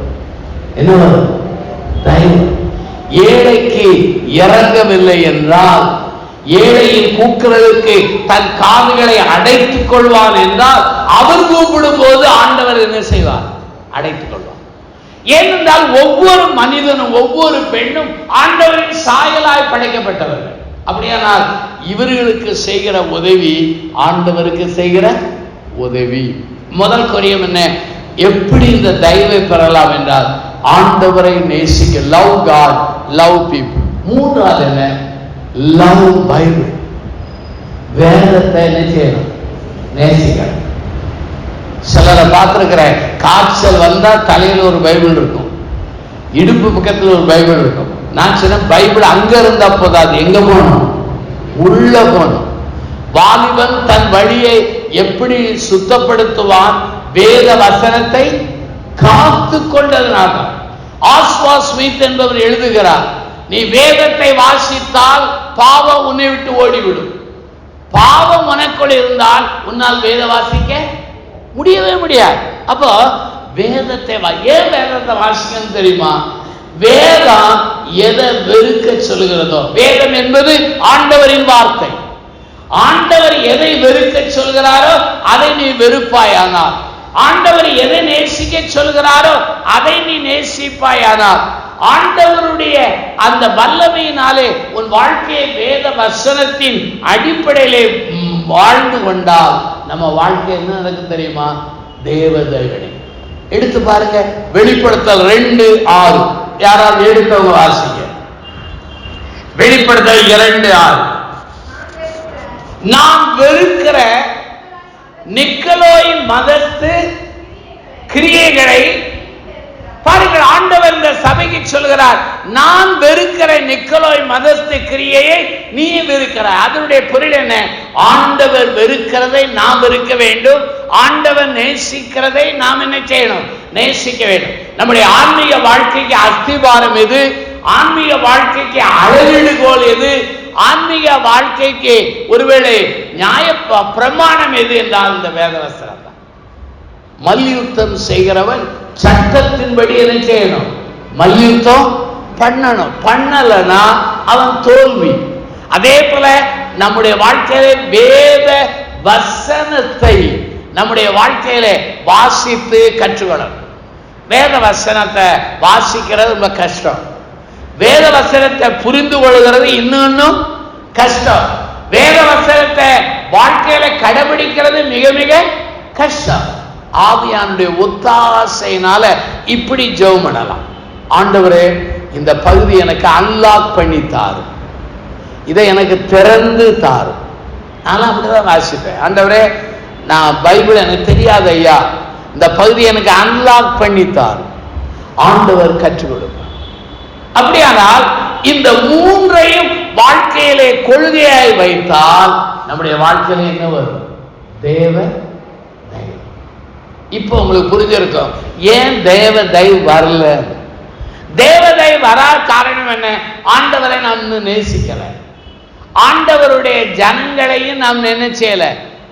என்ன வரும்? தயவு. ஏழைக்கு இறங்கவில்லை என்றால், ஏழையின் கூக்குரலுக்கு தன் காதுகளை அடைத்துக் கொள்வான் என்றால், அவர் கூப்பிடும் போது ஆண்டவர் என்ன செய்வார்? அடைத்துக் கொள்வார். ஏனென்றால் ஒவ்வொரு மனிதனும் ஒவ்வொரு பெண்ணும் ஆண்டவரின் சாயலாய் படைக்கப்பட்டவர்கள். அப்படியானால் இவர்களுக்கு செய்கிற உதவி ஆண்டவருக்கு செய்கிற உதவி. முதல் காரியம் என்ன? எப்படி இந்த தயவை பெறலாம் என்றால் ஆண்டவரை நேசிக்க, லவ் காட், லவ் பீப்புள். மூன்றாவது என்ன? Love Bible. வேதத்தை என்ன செய்யணும்? நேசிக்கணும். சிலரை பார்த்திருக்கிறேன், காய்ச்சல் வந்தா தலையில ஒரு பைபிள் இருக்கும், இடுப்பு பக்கத்தில் ஒரு பைபிள் இருக்கும். நான் சொன்ன பைபிள் அங்க இருந்தா போதாது, எங்க போகணும்? உள்ள போகணும். வாலிபன் தன் வழியை எப்படி சுத்தப்படுத்துவான்? வேத வசனத்தை காத்து கொண்டதனால. ஆஸ்வாஸ் ஸ்மித் என்பவர் எழுதுகிறார், நீ வேதத்தை வாசித்தால் பாவம் உன்னை விட்டு ஓடிவிடும். பாவம் உனக்குள் இருந்தால் உன்னால் வேத வாசிக்க முடியவே முடியாது. அப்போ வேதத்தை ஏன் வேதத்தை வாசிக்கணும் தெரியுமா? வேதம் எதை வெறுக்க சொல்கிறதோ, வேதம் என்பது ஆண்டவரின் வார்த்தை. ஆண்டவர் எதை வெறுக்க சொல்கிறாரோ அதை நீ வெறுப்பாயானால், ஆண்டவர் எதை நேசிக்க சொல்கிறாரோ அதை நீ நேசிப்பாயானால், ஆண்டவருடைய அந்த வல்லமையினாலே உன் வாழ்க்கையை வேத வசனத்தின் அடிப்படையிலே வாழ்ந்து கொண்டால் நம்ம வாழ்க்கை என்ன நடக்கும் தெரியுமா? தேவதேவனை எடுத்து பாருங்க. வெளிப்படுத்தல் 2:6. யாராவது எடுத்தவங்க வாசிங்க. வெளிப்படுத்தல் 2:6. நான் வெறுக்கிற நிக்கலோயின் மதத்து கிரியைகளை பாருங்கள். ஆண்டவர் இந்த சபைக்கு சொல்கிறார், நான் வெறுக்கிற நிக்கலோய் மதத்து கிரியையை நீ வெறுக்கிறாய். அதனுடைய பொருள் என்ன? ஆண்டவர் வெறுக்கிறதை நாம் வெறுக்க வேண்டும், ஆண்டவர் நேசிக்கிறதை நாம் என்ன செய்யணும்? நேசிக்க வேண்டும். நம்முடைய ஆன்மீக வாழ்க்கைக்கு அஸ்திபாரம் எது? ஆன்மீக வாழ்க்கைக்கு அளவீடுகோல் எது? ஆன்மீக வாழ்க்கைக்கு ஒருவேளை நியாய பிரமாணம் எது என்றால் இந்த வேதவசனம் தான். மல்யுத்தம் செய்கிறவன் சட்டத்தின்படி என்ன செய்யணும்? மல்யுத்தம் பண்ணணும். பண்ணலனா அவன் தோல்வி. அதே போல நம்முடைய வாழ்க்கையில வேத வசனத்தை நம்முடைய வாழ்க்கையில வாசித்து கற்றுக்கொள்ளணும். வேத வசனத்தை வாசிக்கிறது ரொம்ப கஷ்டம். வேத வசனத்தை புரிந்து கொள்கிறது இன்னும் கஷ்டம். வேத வசனத்தை வாழ்க்கையில கடைபிடிக்கிறது மிக மிக கஷ்டம். ஆவியானுடைய ஒத்தாசையினால இப்படி ஜெபம் பண்ணலாம், ஆண்டவரே இந்த பகுதி எனக்கு அன்லாக் பண்ணி தாரும், இதை எனக்கு திறந்து தாரும். நான் அப்படிதான் வாசிப்பேன். ஆண்டவரே நான் பைபிள் எனக்கு தெரியாது ஐயா, இந்த பகுதி எனக்கு அன்லாக் பண்ணி தாரும். ஆண்டவர் கற்றுக் கொடுப்பார். அப்படியானால் இந்த மூன்றையும் வாழ்க்கையிலே கொள்கையாய் வைத்தால் நம்முடைய வாழ்க்கையில என்ன வரும்? தேவ தயவு. இப்போ உங்களுக்கு புரிஞ்சிருக்கும் ஏன் தேவ தயவு வரல. தேவ தயவு வராத காரணம் என்ன? ஆண்டவரை நாம் நேசிக்கல, ஆண்டவருடைய ஜனங்களையும் நாம் என்ன செய்யல?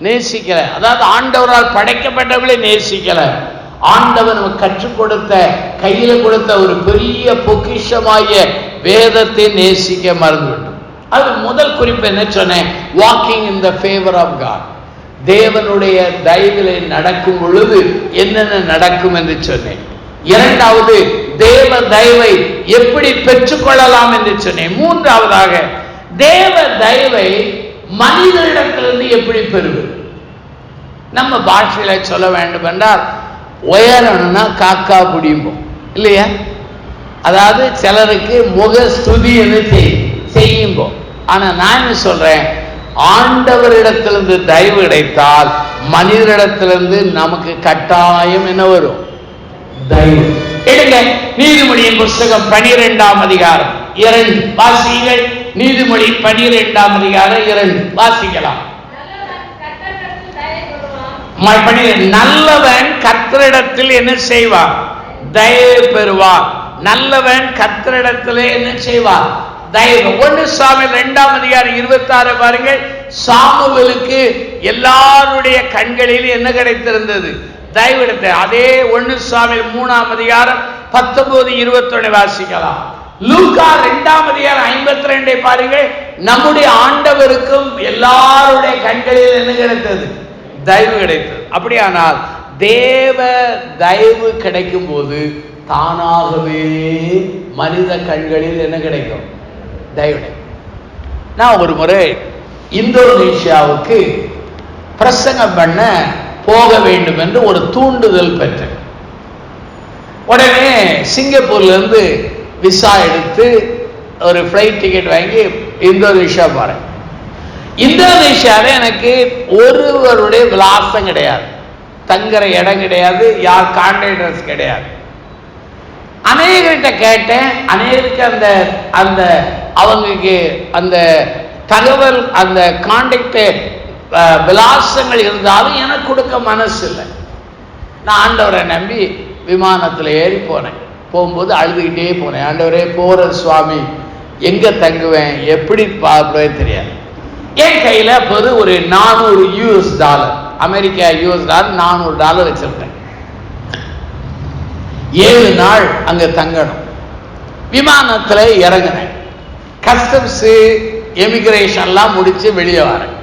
நேசிக்கல. அதாவது ஆண்டவரால் படைக்கப்பட்டவர்களை நேசிக்கல. ஆண்டவர் கற்றுக் கொடுத்த, கையில கொடுத்த ஒரு பெரிய பொக்கிஷமாகிய வேதத்தை நேசிக்க மறந்துவிட்டோம். அது முதல் குறிப்பு என்ன சொன்னேன்? Walking in the favour of God. தேவனுடைய தயவிலே நடக்கும் பொழுது என்னென்ன நடக்கும் என்று சொன்னேன். இரண்டாவது, தேவ தயவை எப்படி பெற்றுக்கொள்ளலாம் என்று சொன்னேன். மூன்றாவதாக, தேவ தயவை மனிதனிடத்திலிருந்து எப்படி பெறுவது? நம்ம பாஷையில சொல்ல வேண்டும் என்றால், உயரணும்னா காக்கா பிடிப்போம் இல்லையா? அதாவது சிலருக்கு முக ஸ்துதி செய்யும்போம். ஆனா நான் என்ன சொல்றேன், ஆண்டவரிடத்திலிருந்து தயவு கிடைத்தால் மனிதரிடத்திலிருந்து நமக்கு கட்டாயம் என்ன வரும்? தயவு. எடுங்க நீதிமொழியின் புஸ்தகம் 12ஆம் அதிகாரம் 2 வாசிகள். நீதிமொழி 12ஆம் அதிகாரம் 2 வாசிக்கலாம். நல்லவன் கர்த்தரிடத்தில் என்ன செய்வார்? தயவு பெறுவார். நல்லவன் கர்த்தரிடத்திலே என்ன செய்வார்? தயவு. 1 சாமுவேல் 2ஆம் அதிகாரம் 26 பாருங்கள். சாமுவேலுக்கு எல்லாருடைய கண்களில் என்ன கிடைத்திருந்தது? தயவு கிடைத்தது. அதே 1 சாமுவேல் 3ஆம் அதிகாரம் 19-21 வாசிக்கலாம். லூக்கா 2ஆம் அதிகாரம் 52 பாருங்கள். நம்முடைய ஆண்டவருக்கும் எல்லாருடைய கண்களில் என்ன கிடைத்தது? தயவு கிடைத்தது. அப்படியானால் தேவ தயவு கிடைக்கும் போது தானாகவே மனித கண்களில் என்ன கிடைக்கும்? தயவு. நான் ஒரு முறை இந்தோனேஷியாவுக்கு பிரசங்கம் பண்ண போக வேண்டும் என்று ஒரு தூண்டுதல் பெற்றேன். உடனே சிங்கப்பூர்ல இருந்து விசா எடுத்து ஒரு ஃப்ளைட் டிக்கெட் வாங்கி இந்தோனேஷியா போறேன். இந்தோனேஷியால எனக்கு ஒருவருடைய விலாசம் கிடையாது, தங்குற இடம் கிடையாது, யார் கான்டாக்டர்ஸ் கிடையாது. அநேகர்கிட்ட கேட்டேன், அநேகருக்கு அந்த அந்த அவங்களுக்கு அந்த தகவல் அந்த கான்டாக்ட் விலாசங்கள் இருந்தாலும் எனக்கு கொடுக்க மனசு இல்லை. நான் ஆண்டவரை நம்பி விமானத்தில் ஏறி போனேன். போகும்போது அழுதுகிட்டே போனேன், ஆண்டவரே போற சுவாமி எங்க தங்குவேன், எப்படி பார்ப்பேன் தெரியாது. என் கையில அப்போது ஒரு $400 அமெரிக்கா $400 வச்சிருந்தேன். 7 நாள் அங்க தங்கணும். விமானத்தில் இறங்கினேன், கஸ்டம்ஸ் எமிகிரேஷன்லாம் முடிச்சு வெளியே வரேன்.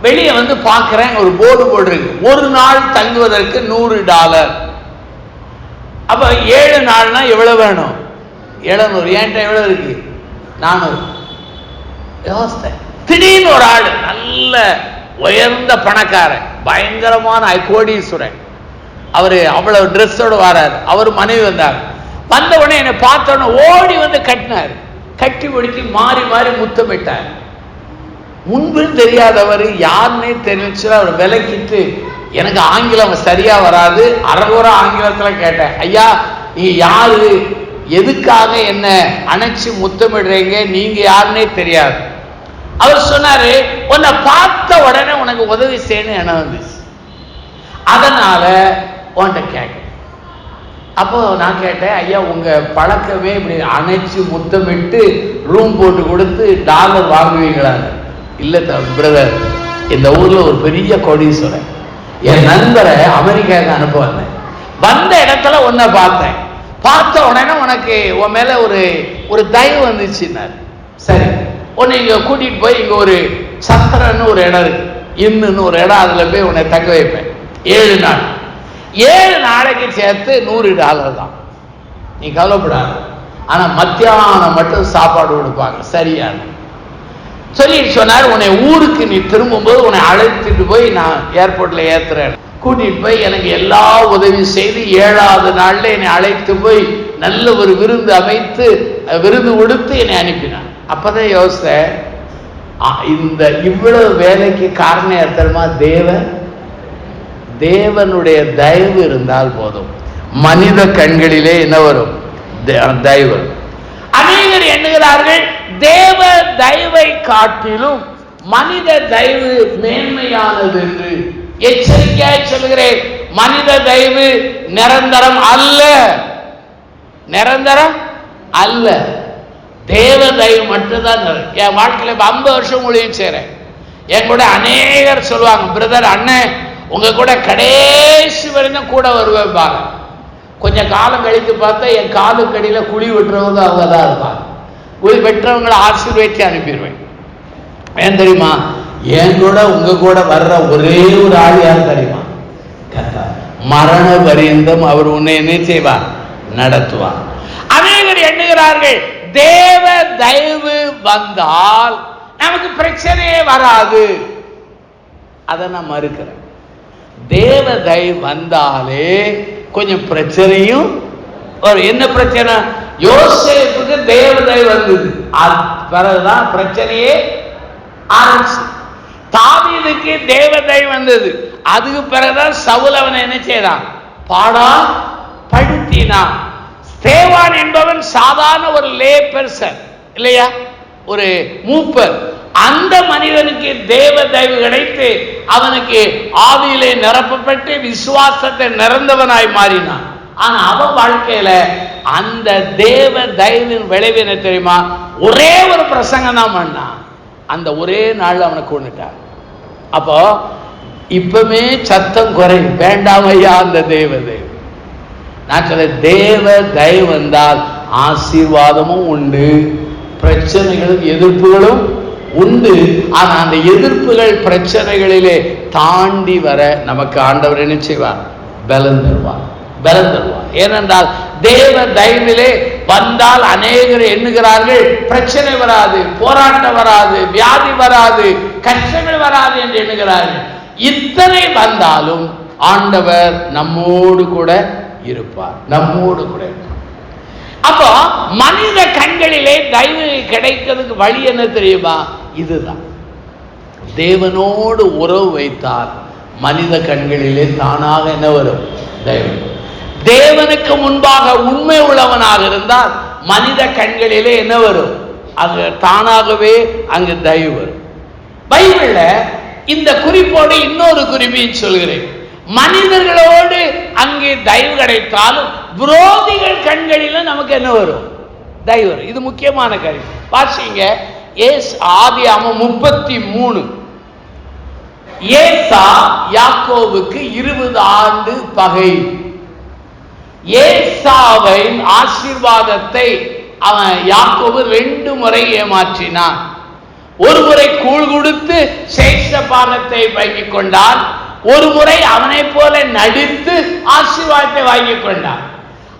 வெளியே வந்து பார்க்கிறேன், ஒரு போர்டு போட்டிருக்கு, ஒரு நாள் தங்குவதற்கு $100. அப்ப 7 நாள்னா எவ்வளவு வேணும்? 700. என்கிட்ட எவ்வளவு இருக்கு? 400. யோசித்தேன். திடீர்னு ஒரு ஆள், நல்ல உயர்ந்த பணக்காரன், பயங்கரமான கோடீஸ்வரன், அவரு அவ்வளவு ட்ரெஸ்ஸோடு வராரு, அவர் மனைவி வந்தார். வந்த உடனே என்னை பார்த்த உடனே ஓடி வந்து கட்டினார். கட்டி பிடிச்சி மாறி மாறி முத்தமிட்டார். முன்பு தெரியாதவர், யாருன்னே தெரிஞ்சு அவர் விலக்கிட்டு, எனக்கு ஆங்கிலம் சரியா வராது, அரைகுறை ஆங்கிலத்தில் கேட்டேன், ஐயா நீங்க யாரு, எதுக்காக என்ன அணைச்சு முத்தமிடுறீங்க, நீங்க யாருன்னே தெரியாது. அவர் சொன்னாரு, உன்னை பார்த்த உடனே உனக்கு உதவி செய்யணும் என்ன வந்துச்சு, அதனால உன்கிட்ட கேட்க. அப்போ நான் கேட்டேன், ஐயா உங்க பழக்கமே இப்படி அணைச்சு முத்தமிட்டு ரூம் போட்டு கொடுத்து டாலர் வாங்குவீங்களா? இல்ல பிரதர், இந்த ஊர்ல ஒரு பெரிய கோடீஸ்வரன், என் நண்பரை அமெரிக்காவுக்கு அனுப்ப வந்தேன். வந்த இடத்துல உன்னை பார்த்தேன், பார்த்த உடனே உனக்கு உன் மேல ஒரு தயவு வந்துச்சுன்னாரு. சரி, உன்னை இங்க கூட்டிட்டு போய் இங்க ஒரு சத்திரன்னு ஒரு இடம் இருக்கு, இன்னுன்னு ஒரு இடம், அதுல போய் உன்னை தக்க வைப்பேன். 7 நாள். 7 நாளைக்கு சேர்த்து $100 தான். நீ கவலைப்படாது, ஆனா மத்தியானம் மட்டும் சாப்பாடு கொடுப்பாங்க சரியான சொல்லிட்டு சொன்னார். உன்னை ஊருக்கு நீ திரும்பும்போது உன்னை அழைத்துட்டு போய் நான் ஏர்போர்ட்ல ஏத்துறேன், கூட்டிட்டு போய் எனக்கு எல்லா உதவி செய்து 7வது நாள்ல என்னை அழைத்து போய் நல்ல ஒரு விருந்து அமைத்து விருந்து கொடுத்து என்னை அனுப்பினான். அப்பதான் யோசித்த, இந்த இவ்வளவு வேலைக்கு காரணம் ஏத்தமா தேவனுடைய தயவு இருந்தால் போதும். மனித கண்களிலே என்ன வரும்? தயவு. அநேகர் எண்ணுகிறார்கள் தேவ தயவை காட்டிலும் மனித தயவு மேன்மையானது என்று. எச்சரிக்கையாய் சொல்கிறேன், மனித தயவு நிரந்தரம் அல்ல, நிரந்தரம் அல்ல. தேவ தயவு மட்டும்தான். என் வாழ்க்கையில 50 வருஷம் ஊழியம் செய்றேன். என் கூட அநேகர் சொல்லுவாங்க, பிரதர் அண்ணன் உங்க கூட கடைசி வரைக்கும் கூட வருவேன். கொஞ்சம் காலம் கழித்து பார்த்தா என் காலு கடியில குழி வெட்டுறவங்க அவங்க தான் இருப்பாங்க. குழி வெட்டுறவங்களை ஆசீர்வதிச்சு அனுப்பிடுவேன். ஏன் தெரியுமா? என் கூட உங்க கூட வர்ற ஒரே ஒரு ஆள் யார் தெரியுமா? மரண பரியந்தம் அவர் உன்னை என்ன செய்வார்? நடத்துவார். அநேகர் எண்ணுகிறார்கள் தேவ தயவு வந்தால் நமக்கு பிரச்சனையே வராது. அதை நான் மறுக்கிறேன். தேவ தயவு வந்தாலே கொஞ்சம் பிரச்சனையும் வரும். என்ன பிரச்சனை? யோசேப்புக்கு தேவ தயவு வந்தது, அது பிறகுதான் பிரச்சனையே ஆரம்பிச்சு. தாவீதுக்கு தேவ தயவு வந்தது, அதுக்கு பிறகுதான் சவுல் அவனை என்ன செய்தான்? பாடா படுத்தினான். ஸ்தேவான் என்பவன் சாதாரண ஒரு லே பெர்சன் இல்லையா, ஒரு மூப்பர். அந்த மனிதனுக்கு தேவ தயவு கிடைத்து அவனுக்கு ஆவியிலே நிரப்பப்பட்டு விசுவாசத்தை நிறந்தவனாய் மாறினான். ஆனா அவன் வாழ்க்கையில அந்த தேவ தயவின் விளைவின தெரியுமா? ஒரே ஒரு பிரசங்கம் தான் பண்ணான், அந்த ஒரே நாள் அவனை கொண்டுட்டான். அப்போ இப்பமே சத்தம் குறை வேண்டாம் ஐயா அந்த தேவ தயவு. நான் சொல்ல, தேவ தயவு வந்தால் ஆசீர்வாதமும் உண்டு, பிரச்சனைகளும் எதிர்ப்புகளும் உண்டு. ஆனா அந்த எதிர்ப்புகள் பிரச்சனைகளிலே தாண்டி வர நமக்கு ஆண்டவர் என்ன செய்வார்? பலம் தருவார், பலம் தருவார். ஏனென்றால் தேவ தயவிலே வந்தால் அநேகர் எண்ணுகிறார்கள் பிரச்சனை வராது, போராட்டம் வராது, வியாதி வராது, கஷ்டங்கள் வராது என்று எண்ணுகிறார்கள். இத்தனை வந்தாலும் ஆண்டவர் நம்மோடு கூட இருப்பார், நம்மோடு கூட இருப்பார். அப்போ மனித கண்களிலே தயவு கிடைக்கிறதுக்கு வழி என்ன தெரியுமா? இதுதான். தேவனோடு உறவு வைத்தால் மனித கண்களிலே தானாக என்ன வரும்? தயவு. தேவனுக்கு முன்பாக உண்மை உள்ளவனாக இருந்தால் மனித கண்களிலே என்ன வரும்? அங்கு தானாகவே அங்கு தயவு வரும். பைபிள்ல இந்த குறிப்போடு இன்னொரு குறிப்பையும் சொல்கிறேன். மனிதர்களோடு அங்கே தயவு கிடைத்தாலும் விரோதிகள் கண்களில நமக்கு என்ன வரும்? தயவு வரும். இது முக்கியமான காரியம். வாசிங்க ஆதியாகமம் 33. ஏசா யாக்கோவுக்கு 20 ஆண்டு பகை. ஏசாவின் ஆசீர்வாதத்தை அவன் யாக்கோபு 2 முறை ஏமாற்றினான். ஒரு முறை கூழ் கொடுத்து சேஷ பாகத்தை வாங்கிக் கொண்டான், ஒரு முறை அவனை போல நடித்து ஆசீர்வாதத்தை வாங்கிக் கொண்டான்.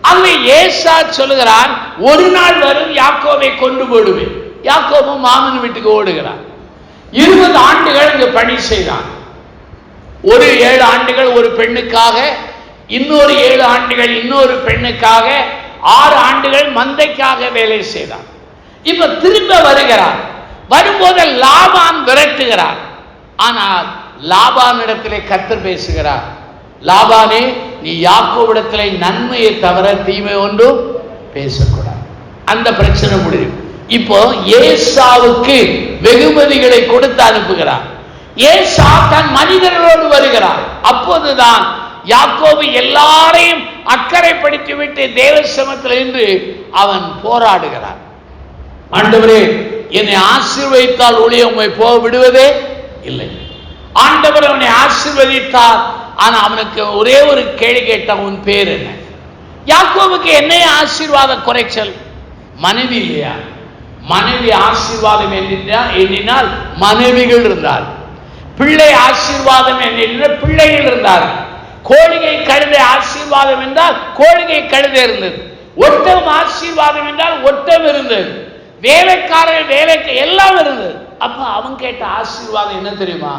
அங்கே ஏசா சொல்லுகிறான், ஒரு நாள் வரும் யாக்கோவை கொண்டு போடுவேன். யாக்கோபு மாமன் வீட்டுக்கு ஓடுகிறான். 20 ஆண்டுகள் இங்கு பணி செய்தான். ஒரு 7 ஆண்டுகள் ஒரு பெண்ணுக்காக, இன்னொரு 7 ஆண்டுகள் இன்னொரு பெண்ணுக்காக, 6 ஆண்டுகள் மந்தைக்காக வேலை செய்தான். இப்ப திரும்ப வருகிறார். வரும்போது லாபான் விரட்டுகிறார். ஆனால் லாபானிடத்திலே கர்த்தர் பேசுகிறார், லாபானே, நீ யாக்கோவிடத்திலே நன்மையை தவிர தீமை ஒன்றும் பேசக்கூடாது. அந்த பிரச்சனை முடியும். இப்போ ஏசாவுக்கு வெகுமதிகளை கொடுத்து அனுப்புகிறார். ஏசா தன் மனிதர்களோடு வருகிறார். அப்போதுதான் யாக்கோபு எல்லாரையும் அக்கறைப்படுத்திவிட்டு தேவ சமூகத்தில் நின்று அவன் போராடுகிறான். ஆண்டவரே, என்னை ஆசீர்வதித்தால் ஒழிய உம்மை போக விடுவதே இல்லை. ஆண்டவர் அவனை ஆசீர்வதித்தார். ஆனா அவனுக்கு ஒரே ஒரு கேள்வி கேட்டான், உன் பேர் என்ன? யாக்கோபுக்கு என்ன ஆசீர்வாத குறைச்சல்? மனைவி இல்லையா? மனைவி ஆசீர்வாதம் எண்ணினால் மனைவிகள் இருந்தார். பிள்ளை ஆசீர்வாதம் எண்ணினால் பிள்ளைகள் இருந்தார். கோழிகை கழுதை ஆசீர்வாதம் என்றால் கோழிகை கழுதை இருந்தது. ஒட்டம் ஆசீர்வாதம் என்றால் ஒட்டம் இருந்தது. வேலைக்காரர்கள் வேலைக்கு எல்லாம் இருந்தது. அப்ப அவன் கேட்ட ஆசீர்வாதம் என்ன தெரியுமா?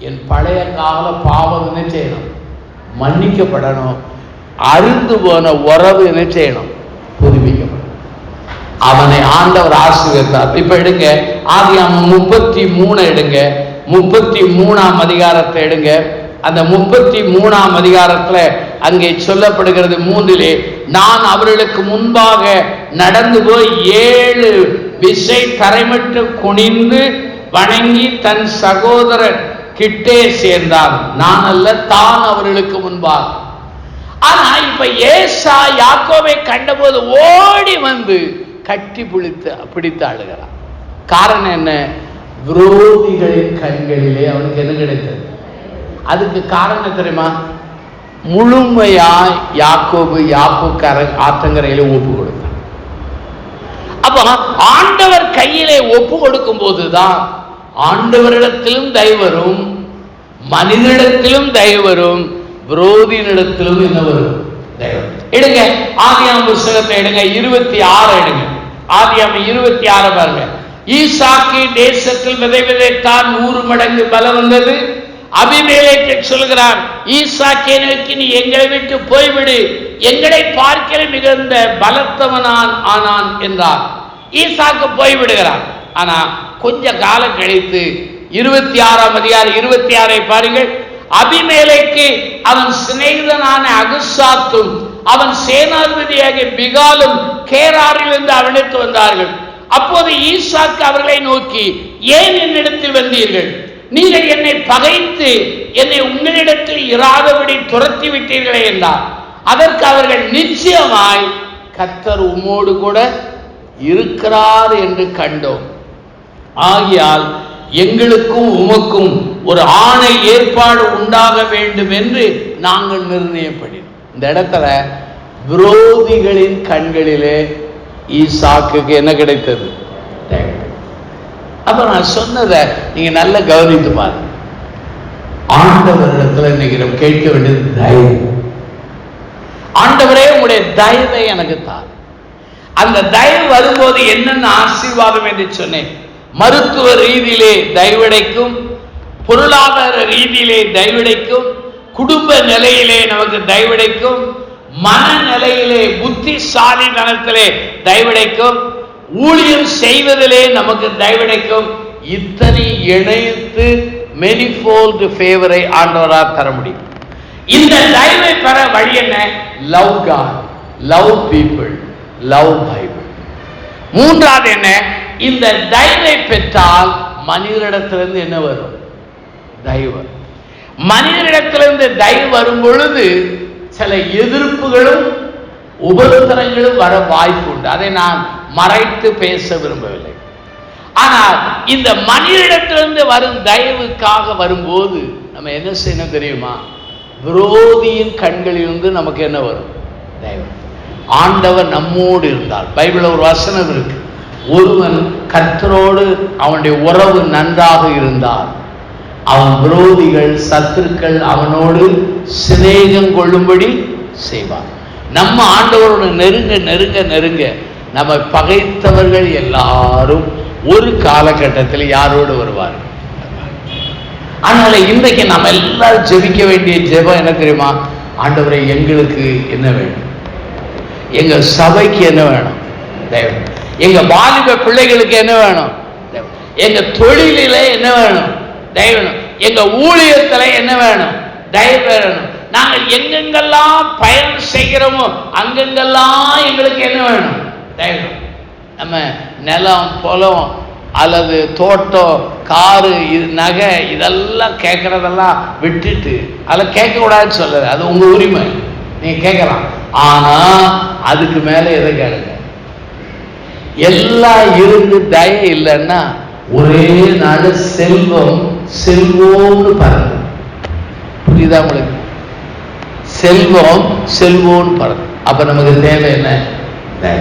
என் பழைய கால பாவம் என்ன செய்யணும்? மன்னிக்கப்படணும். அருந்து போன உறவு என்ன செய்யணும்? புதுப்பிக்கப்படும். அவனை ஆண்டவர் ஆசீர்வதித்தார். இப்ப எடுங்க ஆதியாகமம் 33 எடுங்க, 33ஆம் அதிகாரத்தை எடுங்க. அந்த 33ஆம் அதிகாரத்துல அங்கே சொல்லப்படுகிறது 3, நான் அவர்களுக்கு முன்பாக நடந்து போய் 7 விசை தரைமட்டு குனிந்து வணங்கி தன் சகோதரன் கிட்டே சேர்ந்தான். நான் அல்ல, தான் அவர்களுக்கு முன்பாக. ஆனா இப்ப ஏசா யாக்கோபை கண்டபோது ஓடி வந்து கட்டி பிடித்து அழுகிறான். காரணம் என்ன? விரோதிகளின் கண்களிலே அவனுக்கு என்ன கிடைத்தது? அதுக்கு காரணம் தெரியுமா? முழுமையாய் யாக்கோபு ஆத்தங்கரையில ஒப்பு கொடுத்தான். அப்ப ஆண்டவர் கையிலே ஒப்பு கொடுக்கும் போதுதான் ஆண்டவரிடத்திலும் தயவு வரும், மனிதனிடத்திலும் தயவு வரும், விரோதியினிடத்திலும் என்ன வரும்? தயவு. எடுங்க ஆதியாகமம் புத்தகத்தை எடுங்க, 26 எடுங்க. ஆதியாகமம் 26 பாருங்க. ஈசாக்கு தேசத்தில் விதைத்தான், 100 மடங்கு பலம் வந்தது. அபிமெலேக்கு சொல்கிறான், ஈசாக்கை நோக்கி நீ எங்களை விட்டு போய்விடு, எங்களை பார்க்கிற மிகுந்த பலத்தவனான் ஆனான் என்றார். ஈசாக்கு போய்விடுகிறான். ஆனா கொஞ்ச காலம் கழித்து 26ஆம் அதிகாரம் 26 பாருங்கள். அபிமெலேக்கு அவன் சிநேகிதனான அகுசாத்தும் அவன் சேனாதிபதியாகிய பிகாலும் கேராரிலிருந்து அவனுக்கு வந்தார்கள். அப்போது ஈசாக்கு அவர்களை நோக்கி, ஏன் என்னிடத்தில் வந்தீர்கள்? நீங்கள் என்னை பகைத்து என்னை உங்களிடத்தில் இராதபடி துரத்தி விட்டீர்களே என்றார். அதற்கு அவர்கள், நிச்சயமாய் கர்த்தர் உம்மோடு கூட இருக்கிறார் என்று கண்டோம். ஆகையால் எங்களுக்கும் உமக்கும் ஒரு ஆணை ஏற்பாடு உண்டாக வேண்டும் என்று நாங்கள் நிர்ணயப்படினோம். இந்த இடத்துல விரோதிகளின் கண்களிலே ஈசாக்குக்கு என்ன கிடைத்தது? அப்ப நான் சொன்னதை நீங்க நல்ல கவனித்து பாருங்க. ஆண்டவரிடத்துல இன்னைக்கு நம்ம கேட்க வேண்டியது தயவு. ஆண்டவரே, உங்களுடைய தயவை எனக்கு தார். அந்த தயவு வரும்போது என்னென்ன ஆசீர்வாதம் என்று சொன்னேன். மருத்துவ ரீதியிலே தயவடைக்கும், பொருளாதார ரீதியிலே தயவடைக்கும், குடும்ப நிலையிலே நமக்கு தயவடைக்கும், மனநிலையிலே புத்திசாலி தனத்திலே தயவடைக்கும், ஊழியம் செய்வதிலே நமக்கு தயவடைக்கும். இத்தனை இணைத்து மெனிஃபோல்டு ஃபேவரை ஆண்டவரால் தர முடியும். இந்த தயவை பெற வழி என்ன? Love God, love people, love Bible. மூன்றாவது என்ன? இந்த தயவை பெற்றால் மனிதரிடத்திலிருந்து என்ன வரும்? தயவு. மனிதரிடத்திலிருந்து தயவு வரும் பொழுது சில எதிர்ப்புகளும் உபத்திரங்களும் வர வாய்ப்பு உண்டு. அதை நான் மறைத்து பேச விரும்பவில்லை. ஆனால் இந்த மனிதரிடத்திலிருந்து வரும் தயவுக்காக வரும்போது நம்ம என்ன செய்யணும் தெரியுமா? விரோதியின் கண்களிலிருந்து நமக்கு என்ன வரும்? தயவு. ஆண்டவர் நம்மோடு இருந்தால், பைபிள்ல ஒரு வசனம் இருக்கு, ஒருவன் கர்த்தரோடு அவனுடைய உறவு நன்றாக இருந்தால் அவன் விரோதிகள் சத்துருக்கள் அவனோடு சிநேகம் கொள்ளும்படி செய்வான். நம்ம ஆண்டவரோடு நெருங்க நெருங்க நெருங்க நம்ம பகைத்தவர்கள் எல்லாரும் ஒரு காலகட்டத்தில் யாரோடு வருவார்? அதனால இன்றைக்கு நம்ம எல்லாரும் ஜெபிக்க வேண்டிய ஜெபம் என்ன தெரியுமா? ஆண்டவரே, எங்களுக்கு என்ன வேணும்? எங்க சபைக்கு என்ன வேணும்? தயவு. எங்க வாலிப பிள்ளைகளுக்கு என்ன வேணும்? எங்க தொழிலில என்ன வேணும்? தயவு வேணும். எங்க ஊழியத்துல என்ன வேணும்? தயவு வேணும். நாங்கள் எங்கெங்கெல்லாம் பயணம் செய்கிறோமோ அங்கெங்கெல்லாம் எங்களுக்கு என்ன வேணும்? தயவு. நம்ம நிலம், பொலம் அல்லது தோட்டம், காரு, நகை இதெல்லாம் கேட்கறதெல்லாம் விட்டுட்டு, அதெல்லாம் கேட்கக்கூடாதுன்னு சொல்லல, அது உங்க உரிமை, நீங்க கேட்கலாம். ஆனா அதுக்கு மேல எதை கேளுங்க? எல்லாம் இருந்து தய இல்லைன்னா ஒரே நாள் செல்வம் செல்வோன்னு பறந்து. புரியுதா உங்களுக்கு? செல்வம் செல்வோன்னு பறந்து. அப்ப நமக்கு தேவை என்ன? தய.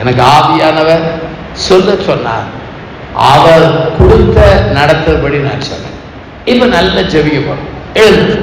எனக்கு ஆவியானவர் சொல்ல சொன்னார், அவர் கொடுத்த நடத்தபடி நான் சொன்னேன். இப்ப நல்ல ஜெபிக்க போறோம். எழுந்து.